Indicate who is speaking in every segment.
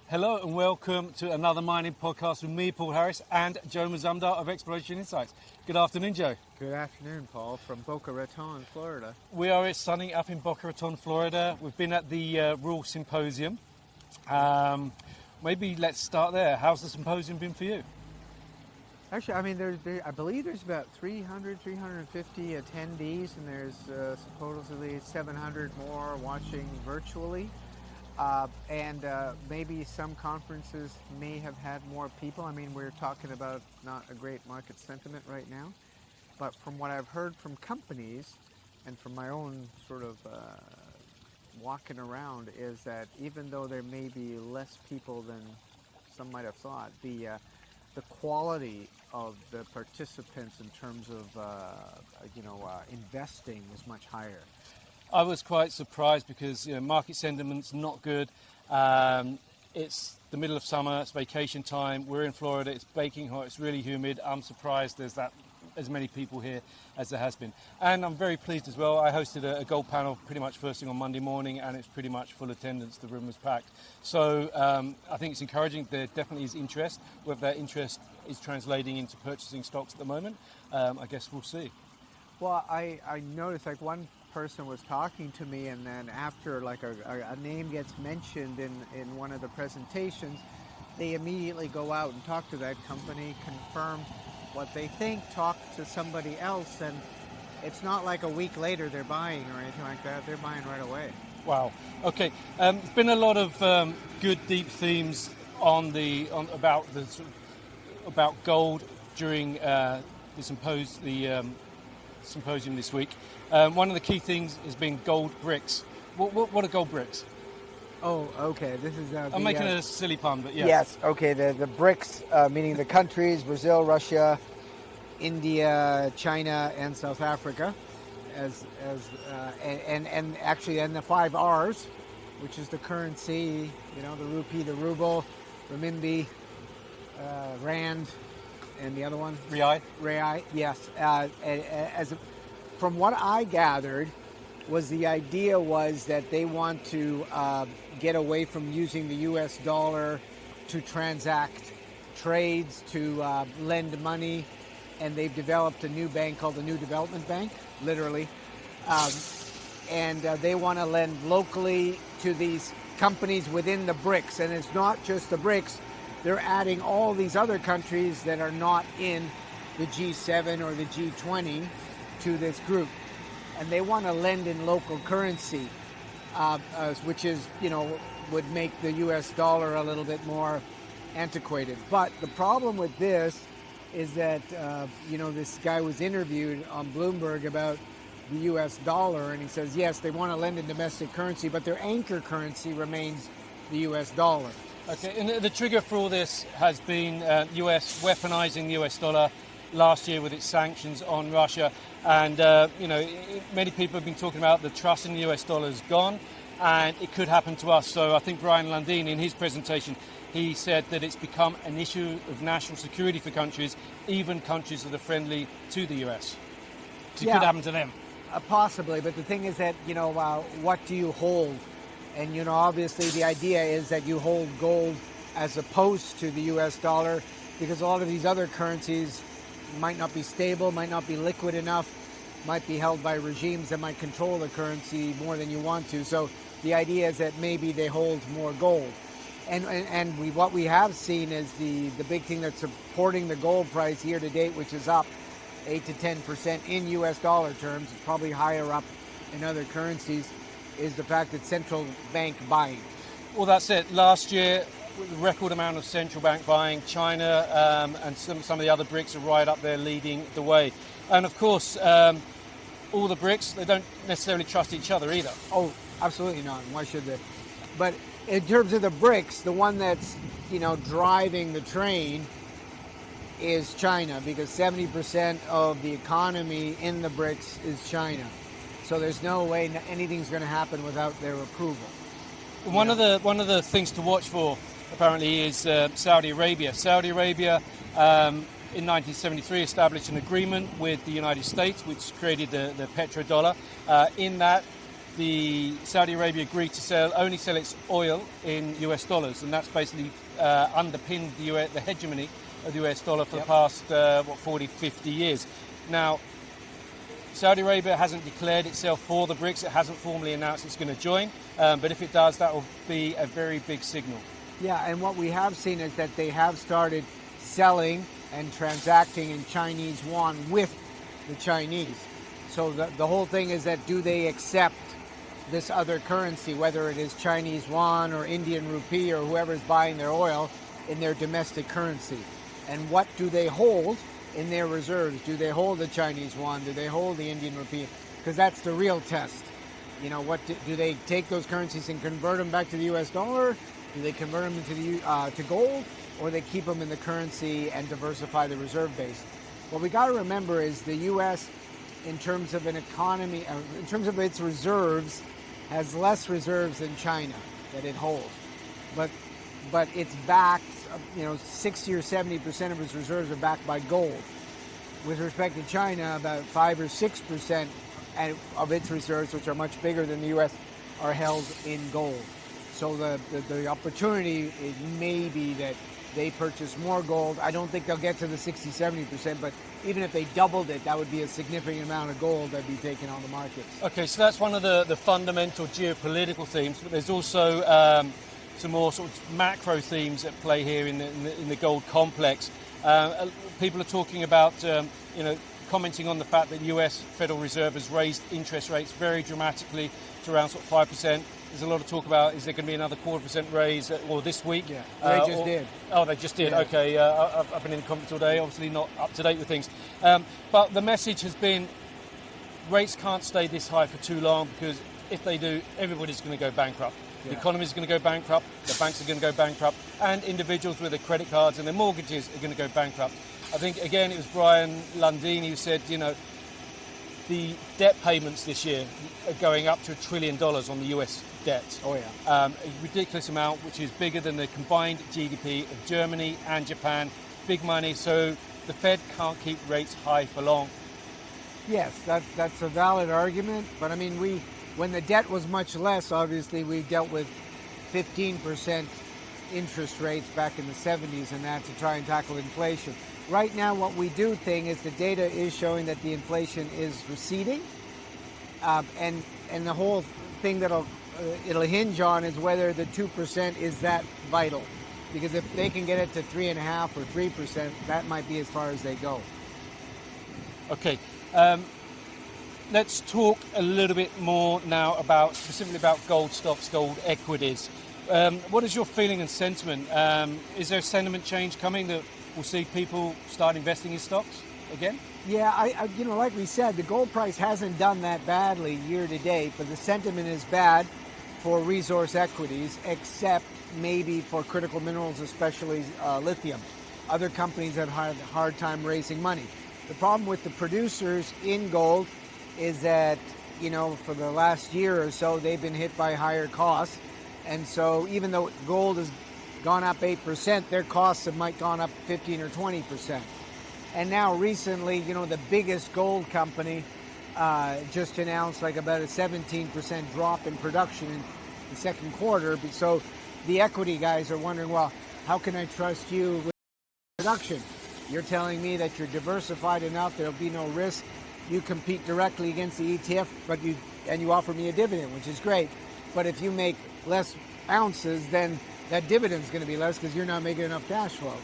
Speaker 1: Hello and welcome to another mining podcast with me, Paul Harris, and Joe Mazumdar of Exploration Insights. Good afternoon, Joe.
Speaker 2: Good afternoon, Paul, from Boca Raton, Florida.
Speaker 1: We are sunny up in Boca Raton, Florida. We've been at the Rule Symposium. Maybe let's start there. How's the symposium been for you?
Speaker 2: Actually, I mean, I believe there's about 350 attendees, and there's supposedly 700 more watching virtually. Maybe some conferences may have had more people. I mean, we're talking about not a great market sentiment right now. But from what I've heard from companies and from my own sort of walking around is that even though there may be less people than some might have thought, the quality of the participants in terms of investing is much higher.
Speaker 1: I was quite surprised because market sentiment's not good. It's the middle of summer, it's vacation time. We're in Florida, it's baking hot, it's really humid. I'm surprised there's as many people here as there has been. And I'm very pleased as well. I hosted a gold panel pretty much first thing on Monday morning, and it's pretty much full attendance. The room was packed. So I think it's encouraging. There definitely is interest. Whether that interest is translating into purchasing stocks at the moment, I guess we'll see.
Speaker 2: Well, I noticed like one person was talking to me, and then after like a name gets mentioned in one of the presentations, they immediately go out and talk to that company, confirm what they think, talk to somebody else, and it's not like a week later they're buying or anything like that. They're buying right away. Wow.
Speaker 1: Okay. There's been a lot of good deep themes about gold during the symposium this week. One of the key things has been gold bricks. What are gold bricks?
Speaker 2: Oh, okay. This is.
Speaker 1: I'm making a silly pun, but yes.
Speaker 2: Yes. Okay. The BRICS, meaning the countries: Brazil, Russia, India, China, and South Africa, and actually, and the 5 R's, which is the currency. You know, the rupee, the ruble, renminbi, rand, and the other one.
Speaker 1: Real.
Speaker 2: Yes. From what I gathered, the idea was that they want to get away from using the U.S. dollar to transact trades, to lend money, and they've developed a new bank called the New Development Bank, literally, and they want to lend locally to these companies within the BRICS, and it's not just the BRICS. They're adding all these other countries that are not in the G7 or the G20 to this group, and they want to lend in local currency, which is, would make the U.S. dollar a little bit more antiquated. But the problem with this is that, this guy was interviewed on Bloomberg about the U.S. dollar, and he says, yes, they want to lend in domestic currency, but their anchor currency remains the U.S. dollar.
Speaker 1: Okay, and the trigger for all this has been U.S. weaponizing the U.S. dollar last year with its sanctions on Russia. And, many people have been talking about the trust in the US dollar is gone, and it could happen to us. So I think Brian Lundin, in his presentation, he said that it's become an issue of national security for countries, even countries that are friendly to the US. So it could happen to them.
Speaker 2: Possibly, but the thing is that, what do you hold? And, obviously the idea is that you hold gold as opposed to the US dollar, because a lot of these other currencies might not be stable, might not be liquid enough, might be held by regimes that might control the currency more than you want to. So the idea is that maybe they hold more gold. And what we have seen is the big thing that's supporting the gold price year to date, which is up 8 to 10% in US dollar terms, probably higher up in other currencies, is the fact that central bank buying.
Speaker 1: Well, that's it. Last year, the record amount of central bank buying. China and some of the other BRICS are right up there leading the way. And of course, all the BRICS, they don't necessarily trust each other either.
Speaker 2: Oh, absolutely not. Why should they? But in terms of the BRICS, the one that's, driving the train is China, because 70% of the economy in the BRICS is China. So there's no way anything's going to happen without their approval.
Speaker 1: One of the things to watch for, apparently, is Saudi Arabia. Saudi Arabia, in 1973, established an agreement with the United States, which created the petrodollar. In that, Saudi Arabia agreed to only sell its oil in US dollars, and that's basically underpinned the hegemony of the US dollar for the past 40, 50 years. Now, Saudi Arabia hasn't declared itself for the BRICS. It hasn't formally announced it's going to join, but if it does, that will be a very big signal.
Speaker 2: Yeah, and what we have seen is that they have started selling and transacting in Chinese yuan with the Chinese. So the whole thing is that, do they accept this other currency, whether it is Chinese yuan or Indian rupee or whoever's buying their oil, in their domestic currency? And what do they hold in their reserves? Do they hold the Chinese yuan? Do they hold the Indian rupee? Because that's the real test. You know, what do they take those currencies and convert them back to the U.S. dollar? Do they convert them to gold, or they keep them in the currency and diversify the reserve base? What we got to remember is the U.S., in terms of an economy, in terms of its reserves, has less reserves than China that it holds, but it's backed. 60 or 70% of its reserves are backed by gold. With respect to China, about 5 or 6% of its reserves, which are much bigger than the U.S., are held in gold. So the opportunity, it may be that they purchase more gold. I don't think they'll get to the 60, 70%, but even if they doubled it, that would be a significant amount of gold that'd be taken on the markets.
Speaker 1: Okay, so that's one of the fundamental geopolitical themes, but there's also some more sort of macro themes at play here in the gold complex. People are talking about, commenting on the fact that the U.S. Federal Reserve has raised interest rates very dramatically to around sort of 5%. There's a lot of talk about, is there going to be another 0.25% raise or this week?
Speaker 2: Yeah, they just did.
Speaker 1: Oh, they just did. Yeah. Okay, I've been in the conference all day, obviously not up to date with things. But the message has been, rates can't stay this high for too long, because if they do, everybody's going to go bankrupt. Yeah. The economy is going to go bankrupt, the banks are going to go bankrupt, and individuals with their credit cards and their mortgages are going to go bankrupt. I think, again, it was Brian Lundini who said, the debt payments this year are going up to $1 trillion on the US debt.
Speaker 2: Oh, yeah.
Speaker 1: A ridiculous amount, which is bigger than the combined GDP of Germany and Japan. Big money, so the Fed can't keep rates high for long.
Speaker 2: Yes, that's a valid argument, but I mean, when the debt was much less, obviously we dealt with 15% interest rates back in the 70s and that to try and tackle inflation. Right now, what we do think is the data is showing that the inflation is receding, and the whole thing it'll hinge on is whether the 2% is that vital, because if they can get it to 3.5% or 3%, that might be as far as they go.
Speaker 1: Okay. Let's talk a little bit more now specifically about gold stocks, gold equities. What is your feeling and sentiment? Is there a sentiment change coming that we'll see people start investing in stocks again?
Speaker 2: Yeah, I like we said, the gold price hasn't done that badly year to date, but the sentiment is bad for resource equities, except maybe for critical minerals, especially lithium. Other companies have had a hard time raising money. The problem with the producers in gold is that, for the last year or so, they've been hit by higher costs. And so even though gold has gone up 8%, their costs have might gone up 15 or 20%. And now recently, the biggest gold company just announced like about a 17% drop in production in the second quarter. So the equity guys are wondering, well, how can I trust you with production? You're telling me that you're diversified enough, there'll be no risk. You compete directly against the ETF, but you offer me a dividend, which is great. But if you make less ounces, then that dividend's going to be less because you're not making enough cash flow.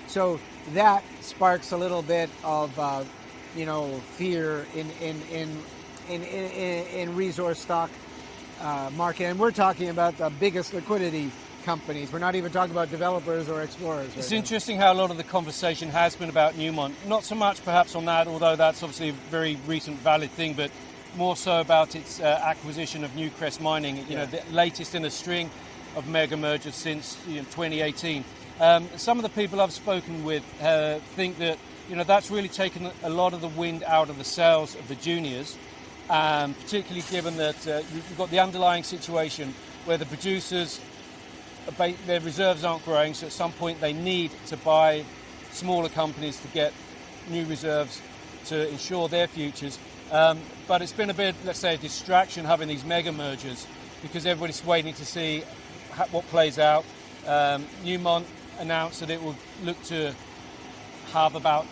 Speaker 2: So that sparks a little bit of fear in resource stock market, and we're talking about the biggest liquidity companies. We're not even talking about developers or explorers.
Speaker 1: It's interesting how a lot of the conversation has been about Newmont. Not so much perhaps on that, although that's obviously a very recent valid thing, but more so about its acquisition of Newcrest Mining, the latest in a string of mega mergers since 2018. Some of the people I've spoken with think that that's really taken a lot of the wind out of the sails of the juniors, particularly given that you've got the underlying situation where the producers, their reserves aren't growing, so at some point they need to buy smaller companies to get new reserves to ensure their futures. But it's been a bit, let's say, a distraction having these mega mergers because everybody's waiting to see what plays out. Newmont announced that it will look to have about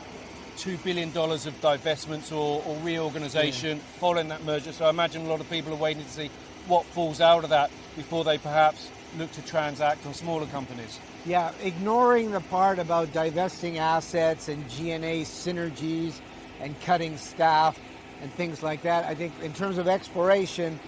Speaker 1: $2 billion of divestments or reorganization following that merger. So I imagine a lot of people are waiting to see what falls out of that before they perhaps look to transact on smaller companies.
Speaker 2: Yeah, ignoring the part about divesting assets and G&A synergies and cutting staff and things like that, I think in terms of exploration,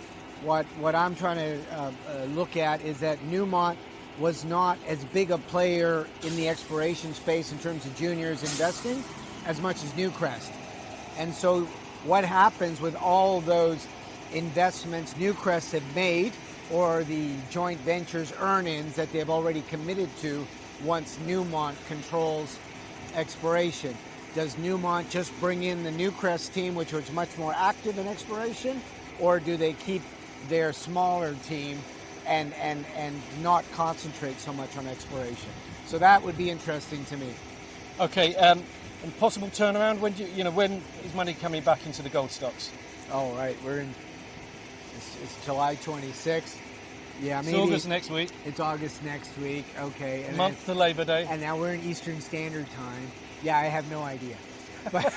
Speaker 2: what I'm trying to look at is that Newmont was not as big a player in the exploration space in terms of juniors investing as much as Newcrest. And so what happens with all those investments Newcrest have made or the joint ventures earnings that they've already committed to once Newmont controls exploration? Does Newmont just bring in the Newcrest team, which was much more active in exploration, or do they keep their smaller team and not concentrate so much on exploration? So that would be interesting to me.
Speaker 1: Okay, and possible turnaround. When when is money coming back into the gold stocks?
Speaker 2: Oh, right, it's July 26th. Yeah, maybe
Speaker 1: it's August next week.
Speaker 2: It's August next week. Okay,
Speaker 1: and month to Labor Day,
Speaker 2: and now we're in Eastern Standard Time. Yeah, I have no idea. But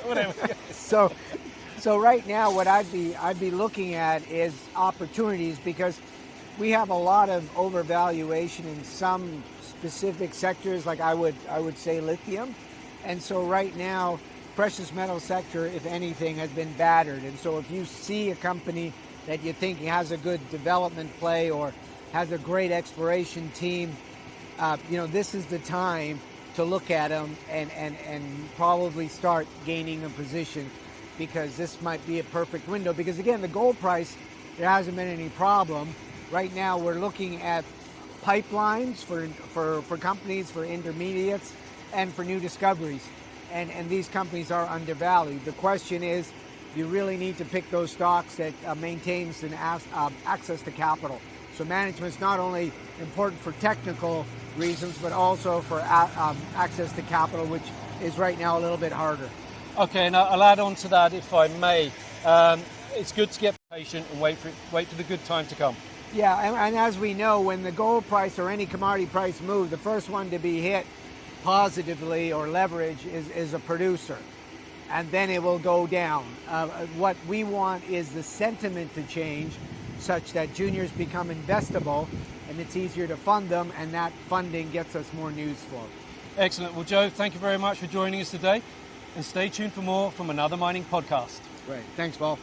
Speaker 1: whatever.
Speaker 2: So right now, what I'd be looking at is opportunities, because we have a lot of overvaluation in some specific sectors, like I would say lithium, and so right now, precious metal sector, if anything, has been battered. And so if you see a company that you think has a good development play or has a great exploration team, this is the time to look at them and probably start gaining a position, because this might be a perfect window. Because again, the gold price, there hasn't been any problem. Right now we're looking at pipelines for companies, for intermediates, and for new discoveries. And these companies are undervalued. The question is, you really need to pick those stocks that maintains an access to capital. So management is not only important for technical reasons, but also for access to capital, which is right now a little bit harder.
Speaker 1: Okay, and I'll add on to that, if I may. It's good to get patient and wait for the good time to come.
Speaker 2: Yeah, and as we know, when the gold price or any commodity price move, the first one to be hit positively or leverage is a producer, and then it will go down. What we want is the sentiment to change such that juniors become investable and it's easier to fund them, and that funding gets us more news flow.
Speaker 1: Excellent. Well, Joe, thank you very much for joining us today, and stay tuned for more from Another Mining Podcast.
Speaker 2: Great. Thanks, Paul.